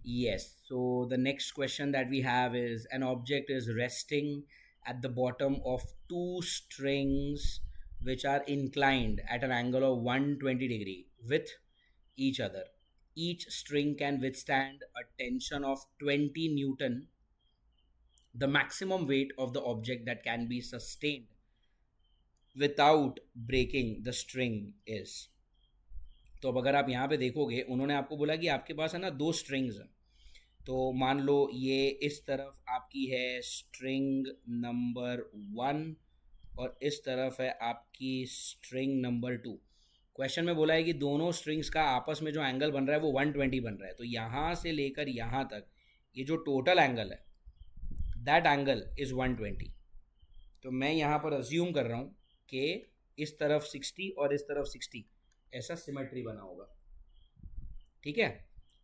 Yes. So the next question that we have is an object is resting at the bottom of two strings which are inclined at an angle of 120 degree with each other. Each string can withstand a tension of 20 Newton. The maximum weight of the object that can be sustained without breaking the string is. तो अब अगर आप यहाँ पे देखोगे उन्होंने आपको बोला कि आपके पास है ना दो स्ट्रिंग्स हैं। तो मान लो ये इस तरफ आपकी है स्ट्रिंग नंबर 1 और इस तरफ है आपकी स्ट्रिंग नंबर 2। क्वेश्चन में बोला है कि दोनों स्ट्रिंग्स का आपस में जो एंगल बन रहा है वो 120 बन रहा है। तो यहाँ से लेकर यहाँ तक ये जो टोटल एंगल है दैट एंगल इज़ 120। तो मैं यहाँ पर अज्यूम कर रहा हूँ कि इस तरफ 60 और इस तरफ 60 ऐसा सिमेट्री बना होगा। ठीक है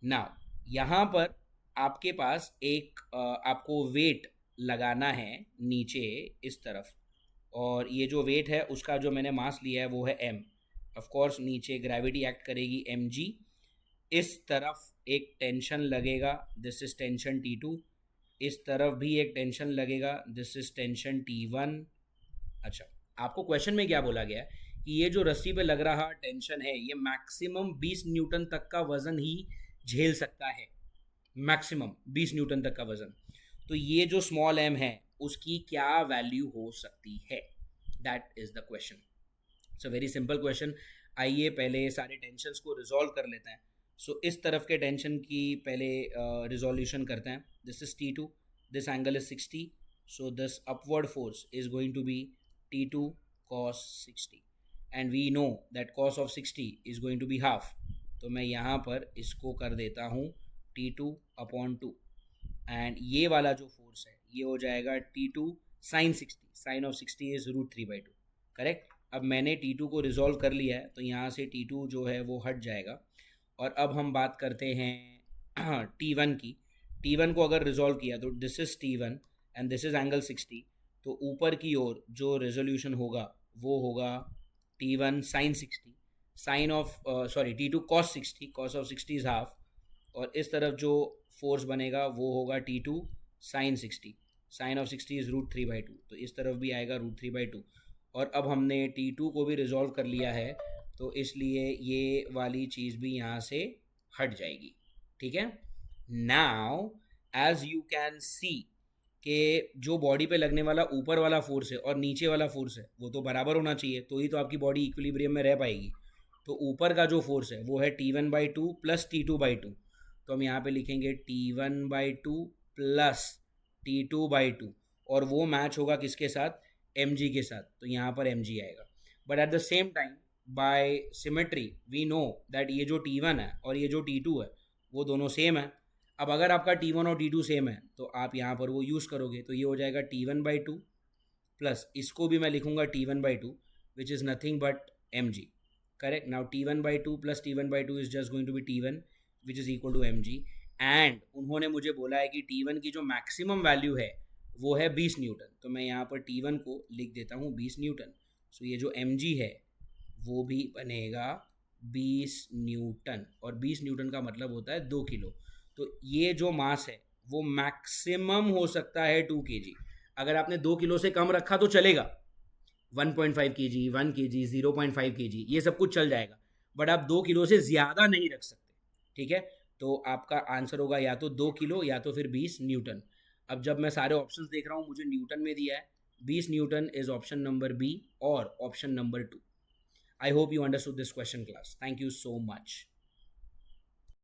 ना। यहाँ पर आपके पास एक आपको वेट लगाना है नीचे इस तरफ, और ये जो वेट है उसका जो मैंने मास लिया है वो है m। ऑफ कोर्स नीचे ग्रेविटी एक्ट करेगी mg। इस तरफ एक टेंशन लगेगा, दिस इज टेंशन T2। इस तरफ भी एक टेंशन लगेगा, दिस इज टेंशन T1। अच्छा, आपको क्वेश्चन में क्या बोला गया है कि ये जो रस्सी पे लग रहा टेंशन है ये मैक्सिमम 20 न्यूटन तक का वजन ही झेल सकता है। मैक्सिमम 20 न्यूटन तक का वजन। तो ये जो स्मॉल m है उसकी क्या वैल्यू हो सकती है, that is the question. It's a very simple question. आइए पहले सारे टेंशन्स को रिजॉल्व कर लेते हैं। सो इस तरफ के टेंशन की पहले रिजोल्यूशन करते हैं। This is T2, this angle is 60, so this upward force is going to be T2 cos 60 and we know that cos of 60 is going to be half. तो मैं यहाँ पर इसको कर देता हूँ T2/2 एंड ये वाला जो फोर्स है ये हो जाएगा T2 sin 60। Sine of 60 is √3/2। Correct. अब मैंने T2 को रिजॉल्व कर लिया है तो यहाँ से T2 जो है वो हट जाएगा। और अब हम बात करते हैं T1 की। T1 को अगर रिजॉल्व किया तो this is T1 and this is angle 60। तो ऊपर की ओर जो रेजोल्यूशन होगा वो होगा T1 sin 60 sine of T2 cos 60, cos of 60 is half. और इस तरफ जो फोर्स बनेगा वो होगा T2 sign 60, sine of 60 is √3/2। तो इस तरफ भी आएगा √3/2। और अब हमने T2 को भी रिजॉल्व कर लिया है तो इसलिए ये वाली चीज़ भी यहाँ से हट जाएगी। ठीक है। Now as you can see कि जो बॉडी पे लगने वाला ऊपर वाला फोर्स है और नीचे वाला फोर्स है वो तो बराबर होना चाहिए, तो ही तो आपकी बॉडी इक्विलिब्रियम में रह पाएगी। तो ऊपर का जो फोर्स है वो है T1/2 प्लस T2/2। तो हम यहाँ पे लिखेंगे T1/2 प्लस T2/2 और वो मैच होगा किसके साथ, mg के साथ। तो यहाँ पर mg आएगा। But at the same time by symmetry we know that ये जो T1 है और ये जो T2 है वो दोनों सेम है। अब अगर आपका T1 और T2 सेम है तो आप यहाँ पर वो यूज़ करोगे तो ये हो जाएगा T1/2 प्लस इसको भी मैं लिखूंगा T1/2 which is nothing but mg। Correct. Now T1/2 plus T1/2 is just going to be T1 which is equal to mg। And उन्होंने मुझे बोला है कि T1 की जो मैक्सिमम वैल्यू है वो है 20 न्यूटन। तो मैं यहाँ पर T1 को लिख देता हूँ 20 न्यूटन। सो ये जो mg है वो भी बनेगा 20 न्यूटन, और 20 न्यूटन का मतलब होता है 2 किलो। तो ये जो मास है वो मैक्सिमम हो सकता है 2 kg। अगर आपने 2 किलो से कम रखा तो चलेगा, 1.5 kg, 1 kg, 0.5 kg ये सब कुछ चल जाएगा। बट आप 2 किलो से ज़्यादा नहीं रख सकते। ठीक है। तो आपका आंसर होगा या तो 2 किलो या तो फिर 20 न्यूटन। अब जब मैं सारे ऑप्शंस देख रहा हूँ मुझे न्यूटन में दिया है 20 newton is option number B और option number 2। I hope you understood this question, class. Thank you so much.